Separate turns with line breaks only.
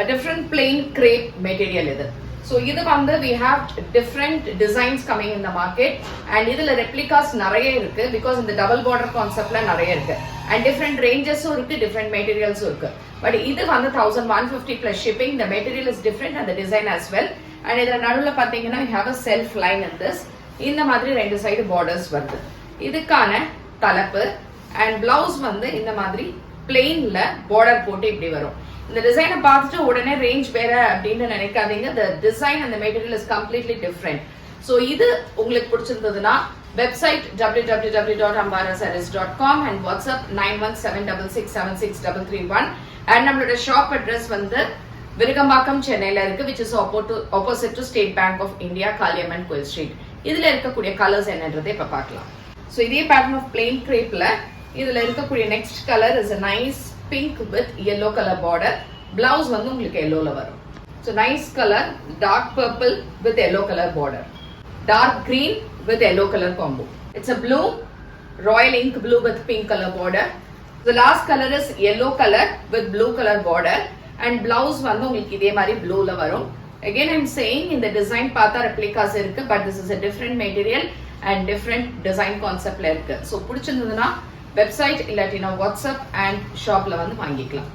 a different plain crepe material இது. So இது வந்து we have different designs coming in the market and இதுல replicas நிறைய இருக்கு because இந்த double border conceptல நிறைய இருக்கு and different ranges இருக்கு different materials இருக்கு. But இது வந்து 1150 plus shipping. The material is different and the design as well. And இதுல நடுவுல பாத்தீங்கன்னா you have a self line in this. இந்த மாதிரி ரெண்டு சைடு borders வருது. இதுக்கான தலைப்பு and blouse வந்து இந்த மாதிரி plainல border போட்டு இப்படி வரும். இந்த டிசைனை பார்த்துட்டு உடனே ரேஞ்ச் வேற அப்படின்னு நினைக்காதீங்க. the design and the material is completely different. So இது உங்களுக்கு பிடிச்சிருந்ததுன்னா website www.ambarasarees.com and WhatsApp 9176676331 and நம்மளோட ஷாப் அட்ரஸ் வந்து விருகம்பாக்கம் சென்னையில இருக்கு which is opposite to State Bank of India Kaliamman கோயில் ஸ்ட்ரீட். இதுல இருக்கக்கூடிய கலர்ஸ் என்னன்றதை இப்ப பார்க்கலாம். So இதே பேட்டர்ன் ஆஃப் plain crepeல இதுல இருக்கக்கூடிய next colour is a nice pink with yellow color border. Blouse வந்து உங்களுக்கு yellowல வரும். So nice color, dark purple with yellow color border. Dark green with yellow color combo. It's a blue, royal ink blue with pink color border. The last color is yellow color with blue color border and blouse வந்து உங்களுக்கு இதே மாதிரி blueல வரும். Again I'm saying in the design பார்த்தா replicas இருக்கு but this is a different material and different design conceptல இருக்கு. So பிடிச்சிருந்ததுன்னா website இல்லாட்டினா வாட்ஸ்அப் அண்ட் ஷாப்ல வந்து வாங்கிக்கலாம்.